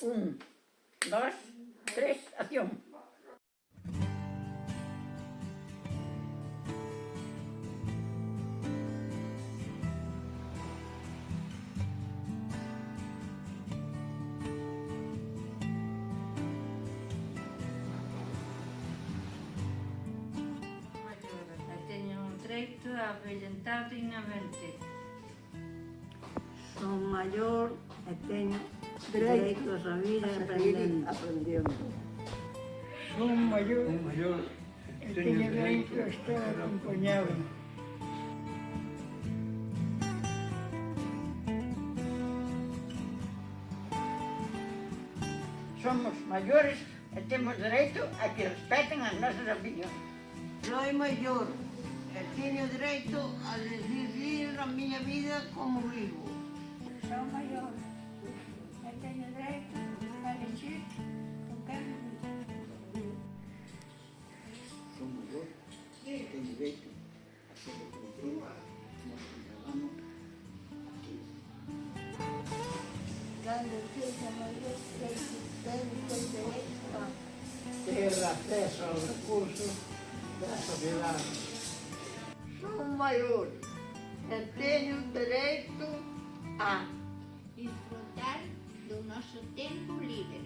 1, 2, 3, acción. Teño dereito a avellentar dignamente. Son maior e teño dereitos a vir aprendendo. Son maior e teño dereito a estar acompañado. Somos maiores e temos dereito a que respeten as nosas opinións. Soy maior e teño dereito a decidir a miña vida como vivo. Son maior e teño dereito a elegir con quen vivir. Son maior e teño dereito a ser reconhecido como cidadano activo. Cando sexa maior, teño dereito a Ter acceso aos recursos da sociedade. Son maior e teño dereito a disfrutar do noso tempo libre.